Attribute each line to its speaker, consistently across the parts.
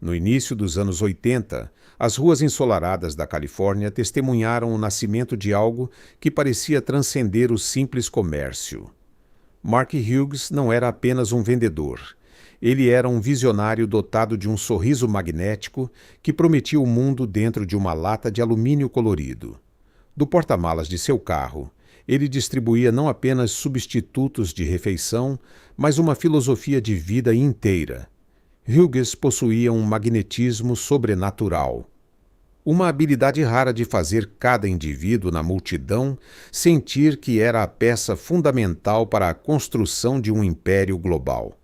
Speaker 1: No início dos anos 80, as ruas ensolaradas da Califórnia testemunharam o nascimento de algo que parecia transcender o simples comércio. Mark Hughes não era apenas um vendedor. Ele era um visionário dotado de um sorriso magnético que prometia o mundo dentro de uma lata de alumínio colorido. Do porta-malas de seu carro, ele distribuía não apenas substitutos de refeição, mas uma filosofia de vida inteira. Hughes possuía um magnetismo sobrenatural. Uma habilidade rara de fazer cada indivíduo na multidão sentir que era a peça fundamental para a construção de um império global.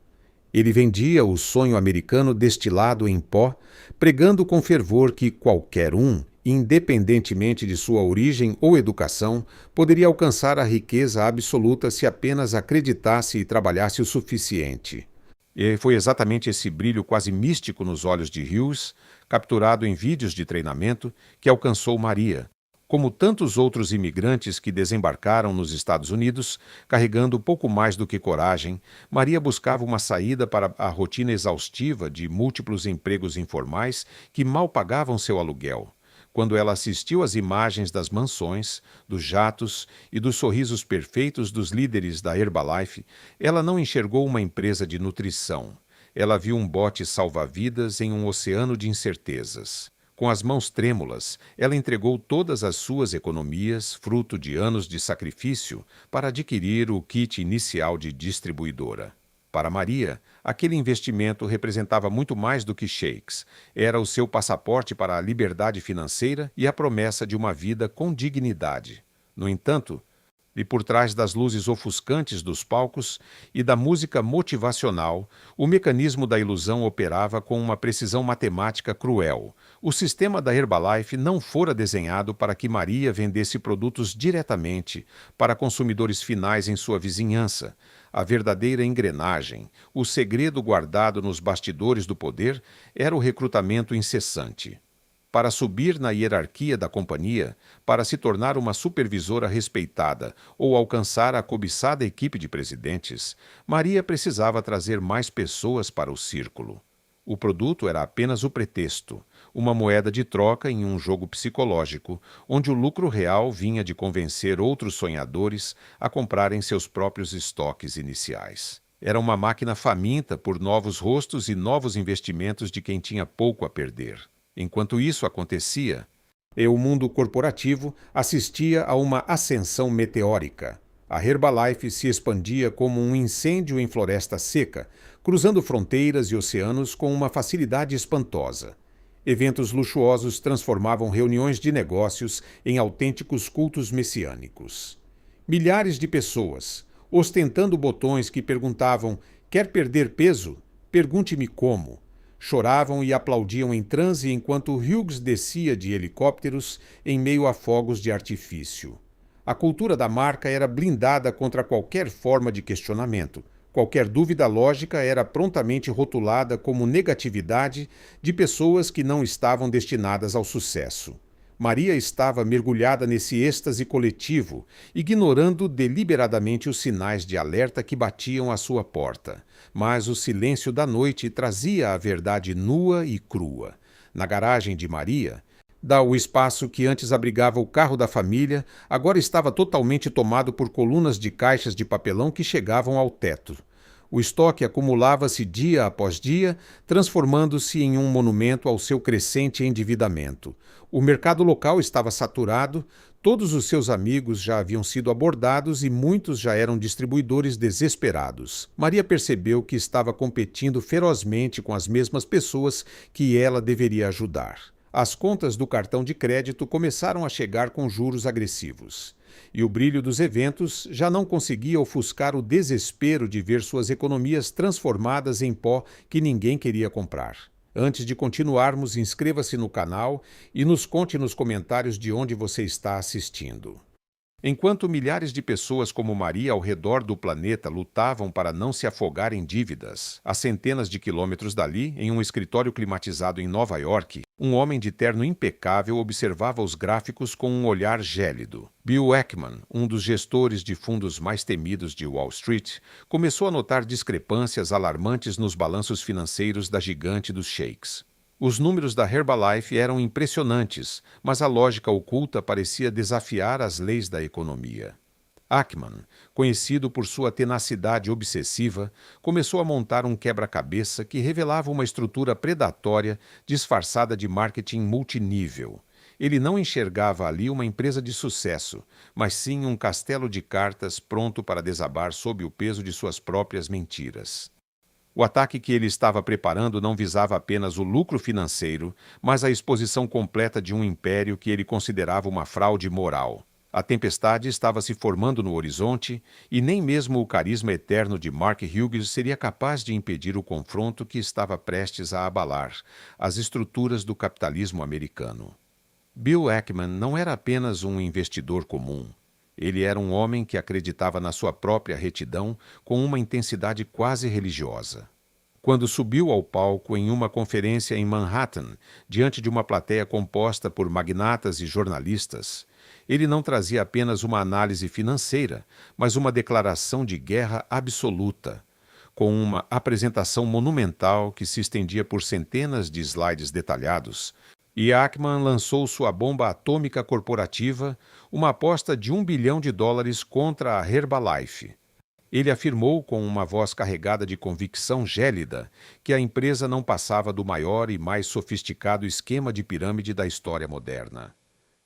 Speaker 1: Ele vendia o sonho americano destilado em pó, pregando com fervor que qualquer um, independentemente de sua origem ou educação, poderia alcançar a riqueza absoluta se apenas acreditasse e trabalhasse o suficiente. E foi exatamente esse brilho quase místico nos olhos de Hughes, capturado em vídeos de treinamento, que alcançou Maria. Como tantos outros imigrantes que desembarcaram nos Estados Unidos, carregando pouco mais do que coragem, Maria buscava uma saída para a rotina exaustiva de múltiplos empregos informais que mal pagavam seu aluguel. Quando ela assistiu às imagens das mansões, dos jatos e dos sorrisos perfeitos dos líderes da Herbalife, ela não enxergou uma empresa de nutrição. Ela viu um bote salva-vidas em um oceano de incertezas. Com as mãos trêmulas, ela entregou todas as suas economias, fruto de anos de sacrifício, para adquirir o kit inicial de distribuidora. Para Maria, aquele investimento representava muito mais do que shakes. Era o seu passaporte para a liberdade financeira e a promessa de uma vida com dignidade. No entanto, e por trás das luzes ofuscantes dos palcos e da música motivacional, o mecanismo da ilusão operava com uma precisão matemática cruel. O sistema da Herbalife não fora desenhado para que Maria vendesse produtos diretamente para consumidores finais em sua vizinhança. A verdadeira engrenagem, o segredo guardado nos bastidores do poder, era o recrutamento incessante. Para subir na hierarquia da companhia, para se tornar uma supervisora respeitada ou alcançar a cobiçada equipe de presidentes, Maria precisava trazer mais pessoas para o círculo. O produto era apenas o pretexto, uma moeda de troca em um jogo psicológico, onde o lucro real vinha de convencer outros sonhadores a comprarem seus próprios estoques iniciais. Era uma máquina faminta por novos rostos e novos investimentos de quem tinha pouco a perder. Enquanto isso acontecia, o mundo corporativo assistia a uma ascensão meteórica. A Herbalife se expandia como um incêndio em floresta seca, cruzando fronteiras e oceanos com uma facilidade espantosa. Eventos luxuosos transformavam reuniões de negócios em autênticos cultos messiânicos. Milhares de pessoas, ostentando botões que perguntavam: "Quer perder peso? Pergunte-me como." Choravam e aplaudiam em transe enquanto Hughes descia de helicópteros em meio a fogos de artifício. A cultura da marca era blindada contra qualquer forma de questionamento. Qualquer dúvida lógica era prontamente rotulada como negatividade de pessoas que não estavam destinadas ao sucesso. Maria estava mergulhada nesse êxtase coletivo, ignorando deliberadamente os sinais de alerta que batiam à sua porta. Mas o silêncio da noite trazia a verdade nua e crua. Na garagem de Maria, o espaço que antes abrigava o carro da família, agora estava totalmente tomado por colunas de caixas de papelão que chegavam ao teto. O estoque acumulava-se dia após dia, transformando-se em um monumento ao seu crescente endividamento. O mercado local estava saturado, todos os seus amigos já haviam sido abordados e muitos já eram distribuidores desesperados. Maria percebeu que estava competindo ferozmente com as mesmas pessoas que ela deveria ajudar. As contas do cartão de crédito começaram a chegar com juros agressivos. E o brilho dos eventos já não conseguia ofuscar o desespero de ver suas economias transformadas em pó que ninguém queria comprar. Antes de continuarmos, inscreva-se no canal e nos conte nos comentários de onde você está assistindo. Enquanto milhares de pessoas como Maria ao redor do planeta lutavam para não se afogar em dívidas, a centenas de quilômetros dali, em um escritório climatizado em Nova York, um homem de terno impecável observava os gráficos com um olhar gélido. Bill Ackman, um dos gestores de fundos mais temidos de Wall Street, começou a notar discrepâncias alarmantes nos balanços financeiros da gigante dos shakes. Os números da Herbalife eram impressionantes, mas a lógica oculta parecia desafiar as leis da economia. Ackman, conhecido por sua tenacidade obsessiva, começou a montar um quebra-cabeça que revelava uma estrutura predatória disfarçada de marketing multinível. Ele não enxergava ali uma empresa de sucesso, mas sim um castelo de cartas pronto para desabar sob o peso de suas próprias mentiras. O ataque que ele estava preparando não visava apenas o lucro financeiro, mas a exposição completa de um império que ele considerava uma fraude moral. A tempestade estava se formando no horizonte e nem mesmo o carisma eterno de Mark Hughes seria capaz de impedir o confronto que estava prestes a abalar as estruturas do capitalismo americano. Bill Ackman não era apenas um investidor comum. Ele era um homem que acreditava na sua própria retidão com uma intensidade quase religiosa. Quando subiu ao palco em uma conferência em Manhattan, diante de uma plateia composta por magnatas e jornalistas, ele não trazia apenas uma análise financeira, mas uma declaração de guerra absoluta, com uma apresentação monumental que se estendia por centenas de slides detalhados. E Ackman lançou sua bomba atômica corporativa, uma aposta de $1 bilhão contra a Herbalife. Ele afirmou com uma voz carregada de convicção gélida que a empresa não passava do maior e mais sofisticado esquema de pirâmide da história moderna.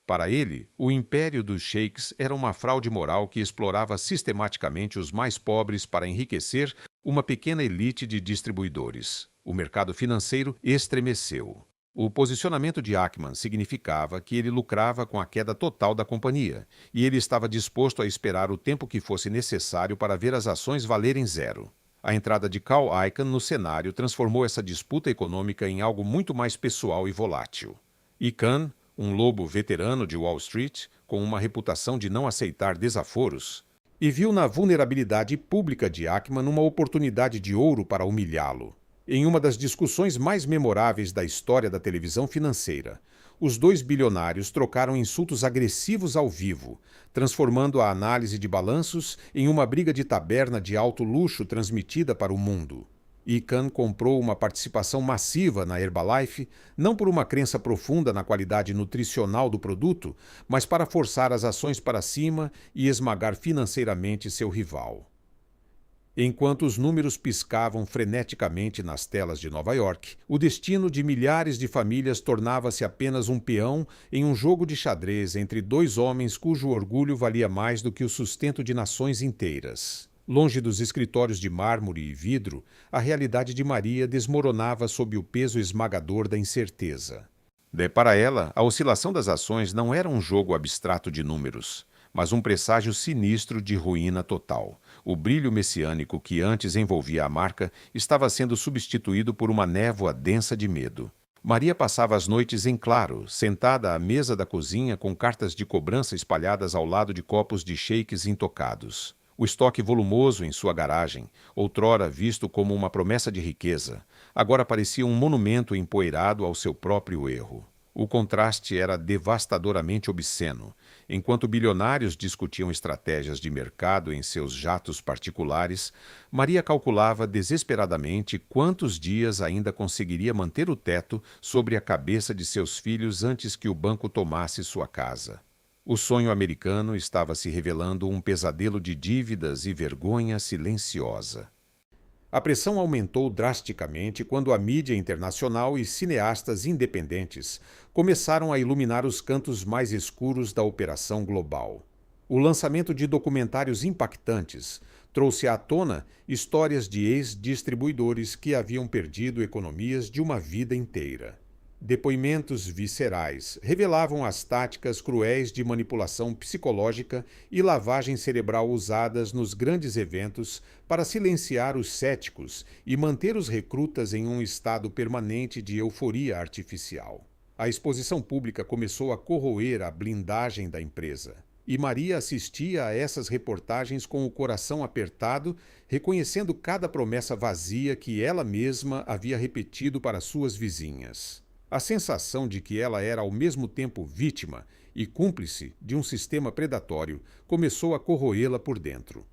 Speaker 1: Para ele, o império dos sheiks era uma fraude moral que explorava sistematicamente os mais pobres para enriquecer uma pequena elite de distribuidores. O mercado financeiro estremeceu. O posicionamento de Ackman significava que ele lucrava com a queda total da companhia, e ele estava disposto a esperar o tempo que fosse necessário para ver as ações valerem zero. A entrada de Carl Icahn no cenário transformou essa disputa econômica em algo muito mais pessoal e volátil. Icahn, um lobo veterano de Wall Street, com uma reputação de não aceitar desaforos, e viu na vulnerabilidade pública de Ackman uma oportunidade de ouro para humilhá-lo. Em uma das discussões mais memoráveis da história da televisão financeira, os dois bilionários trocaram insultos agressivos ao vivo, transformando a análise de balanços em uma briga de taberna de alto luxo transmitida para o mundo. Icahn comprou uma participação massiva na Herbalife, não por uma crença profunda na qualidade nutricional do produto, mas para forçar as ações para cima e esmagar financeiramente seu rival. Enquanto os números piscavam freneticamente nas telas de Nova York, o destino de milhares de famílias tornava-se apenas um peão em um jogo de xadrez entre dois homens cujo orgulho valia mais do que o sustento de nações inteiras. Longe dos escritórios de mármore e vidro, a realidade de Maria desmoronava sob o peso esmagador da incerteza. Para ela, a oscilação das ações não era um jogo abstrato de números, mas um presságio sinistro de ruína total. O brilho messiânico que antes envolvia a marca estava sendo substituído por uma névoa densa de medo. Maria passava as noites em claro, sentada à mesa da cozinha com cartas de cobrança espalhadas ao lado de copos de shakes intocados. O estoque volumoso em sua garagem, outrora visto como uma promessa de riqueza, agora parecia um monumento empoeirado ao seu próprio erro. O contraste era devastadoramente obsceno. Enquanto bilionários discutiam estratégias de mercado em seus jatos particulares, Maria calculava desesperadamente quantos dias ainda conseguiria manter o teto sobre a cabeça de seus filhos antes que o banco tomasse sua casa. O sonho americano estava se revelando um pesadelo de dívidas e vergonha silenciosa. A pressão aumentou drasticamente quando a mídia internacional e cineastas independentes começaram a iluminar os cantos mais escuros da operação global. O lançamento de documentários impactantes trouxe à tona histórias de ex-distribuidores que haviam perdido economias de uma vida inteira. Depoimentos viscerais revelavam as táticas cruéis de manipulação psicológica e lavagem cerebral usadas nos grandes eventos para silenciar os céticos e manter os recrutas em um estado permanente de euforia artificial. A exposição pública começou a corroer a blindagem da empresa, e Maria assistia a essas reportagens com o coração apertado, reconhecendo cada promessa vazia que ela mesma havia repetido para suas vizinhas. A sensação de que ela era ao mesmo tempo vítima e cúmplice de um sistema predatório começou a corroê-la por dentro.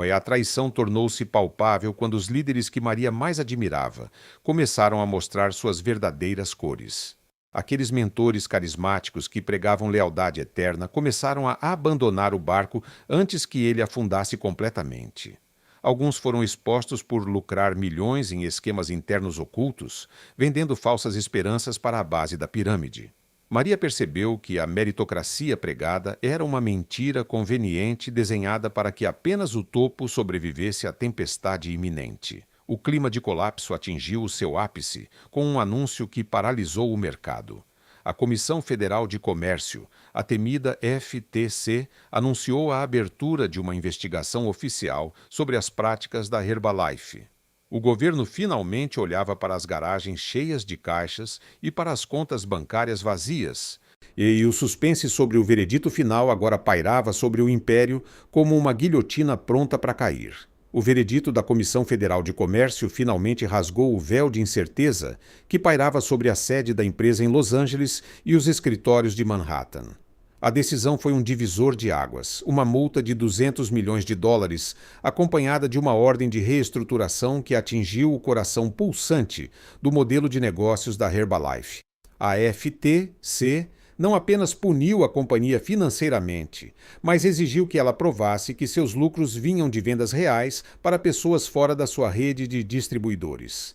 Speaker 1: A traição tornou-se palpável quando os líderes que Maria mais admirava começaram a mostrar suas verdadeiras cores. Aqueles mentores carismáticos que pregavam lealdade eterna começaram a abandonar o barco antes que ele afundasse completamente. Alguns foram expostos por lucrar milhões em esquemas internos ocultos, vendendo falsas esperanças para a base da pirâmide. Maria percebeu que a meritocracia pregada era uma mentira conveniente desenhada para que apenas o topo sobrevivesse à tempestade iminente. O clima de colapso atingiu o seu ápice com um anúncio que paralisou o mercado. A Comissão Federal de Comércio, a temida FTC, anunciou a abertura de uma investigação oficial sobre as práticas da Herbalife. O governo finalmente olhava para as garagens cheias de caixas e para as contas bancárias vazias. E o suspense sobre o veredito final agora pairava sobre o império como uma guilhotina pronta para cair. O veredito da Comissão Federal de Comércio finalmente rasgou o véu de incerteza que pairava sobre a sede da empresa em Los Angeles e os escritórios de Manhattan. A decisão foi um divisor de águas, uma multa de $200 milhões, acompanhada de uma ordem de reestruturação que atingiu o coração pulsante do modelo de negócios da Herbalife. A FTC não apenas puniu a companhia financeiramente, mas exigiu que ela provasse que seus lucros vinham de vendas reais para pessoas fora da sua rede de distribuidores.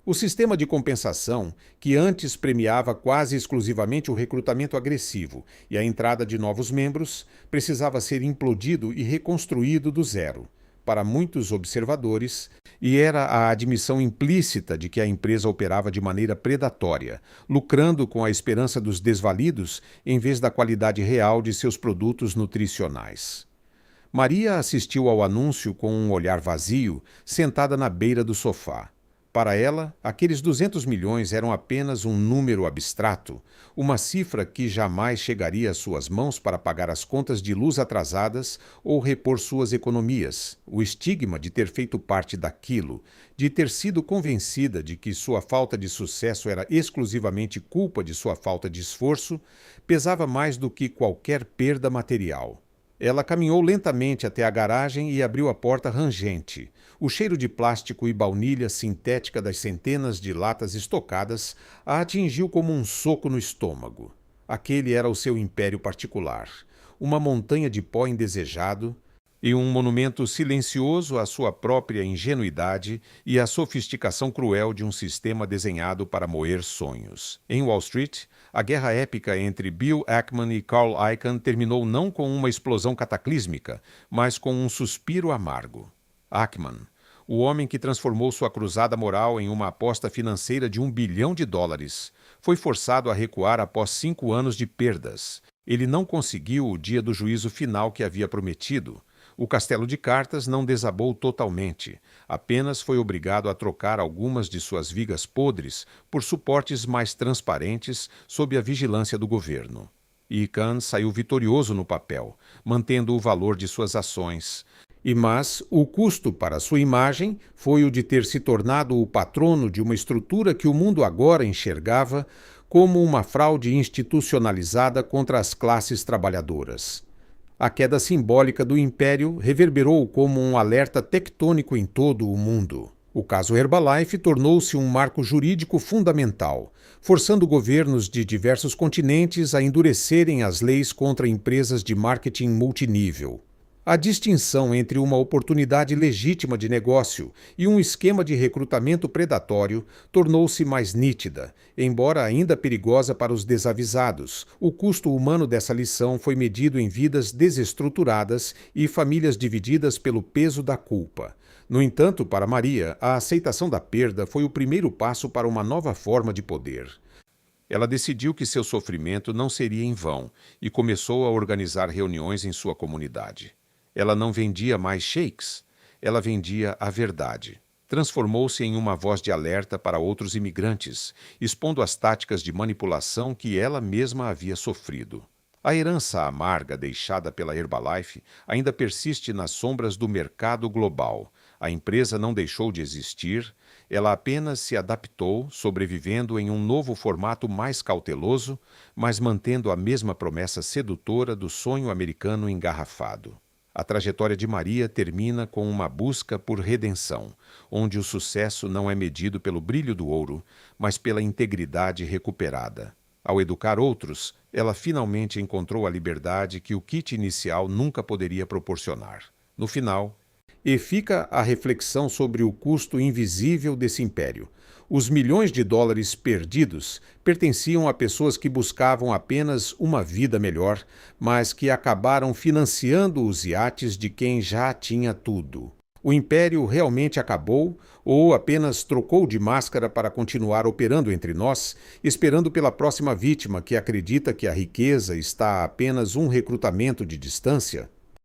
Speaker 1: O sistema de compensação, que antes premiava quase exclusivamente o recrutamento agressivo e a entrada de novos membros, precisava ser implodido e reconstruído do zero. Para muitos observadores, e era a admissão implícita de que a empresa operava de maneira predatória, lucrando com a esperança dos desvalidos em vez da qualidade real de seus produtos nutricionais. Maria assistiu ao anúncio com um olhar vazio, sentada na beira do sofá. Para ela, aqueles 200 milhões eram apenas um número abstrato, uma cifra que jamais chegaria às suas mãos para pagar as contas de luz atrasadas ou repor suas economias. O estigma de ter feito parte daquilo, de ter sido convencida de que sua falta de sucesso era exclusivamente culpa de sua falta de esforço, pesava mais do que qualquer perda material. Ela caminhou lentamente até a garagem e abriu a porta rangente. O cheiro de plástico e baunilha sintética das centenas de latas estocadas a atingiu como um soco no estômago. Aquele era o seu império particular, uma montanha de pó indesejado e um monumento silencioso à sua própria ingenuidade e à sofisticação cruel de um sistema desenhado para moer sonhos. Em Wall Street, a guerra épica entre Bill Ackman e Carl Icahn terminou não com uma explosão cataclísmica, mas com um suspiro amargo. Ackman, o homem que transformou sua cruzada moral em uma aposta financeira de $1 bilhão, foi forçado a recuar após 5 anos de perdas. Ele não conseguiu o dia do juízo final que havia prometido. O castelo de cartas não desabou totalmente, apenas foi obrigado a trocar algumas de suas vigas podres por suportes mais transparentes sob a vigilância do governo. Icahn saiu vitorioso no papel, mantendo o valor de suas ações. Mas o custo para sua imagem foi o de ter se tornado o patrono de uma estrutura que o mundo agora enxergava como uma fraude institucionalizada contra as classes trabalhadoras. A queda simbólica do império reverberou como um alerta tectônico em todo o mundo. O caso Herbalife tornou-se um marco jurídico fundamental, forçando governos de diversos continentes a endurecerem as leis contra empresas de marketing multinível. A distinção entre uma oportunidade legítima de negócio e um esquema de recrutamento predatório tornou-se mais nítida, embora ainda perigosa para os desavisados. O custo humano dessa lição foi medido em vidas desestruturadas e famílias divididas pelo peso da culpa. No entanto, para Maria, a aceitação da perda foi o primeiro passo para uma nova forma de poder. Ela decidiu que seu sofrimento não seria em vão e começou a organizar reuniões em sua comunidade. Ela não vendia mais shakes, ela vendia a verdade. Transformou-se em uma voz de alerta para outros imigrantes, expondo as táticas de manipulação que ela mesma havia sofrido. A herança amarga deixada pela Herbalife ainda persiste nas sombras do mercado global. A empresa não deixou de existir, ela apenas se adaptou, sobrevivendo em um novo formato mais cauteloso, mas mantendo a mesma promessa sedutora do sonho americano engarrafado. A trajetória de Maria termina com uma busca por redenção, onde o sucesso não é medido pelo brilho do ouro, mas pela integridade recuperada. Ao educar outros, ela finalmente encontrou a liberdade que o kit inicial nunca poderia proporcionar. No final, e fica a reflexão sobre o custo invisível desse império. Os milhões de dólares perdidos pertenciam a pessoas que buscavam apenas uma vida melhor, mas que acabaram financiando os iates de quem já tinha tudo. O império realmente acabou ou apenas trocou de máscara para continuar operando entre nós, esperando pela próxima vítima que acredita que a riqueza está a apenas um recrutamento de distância?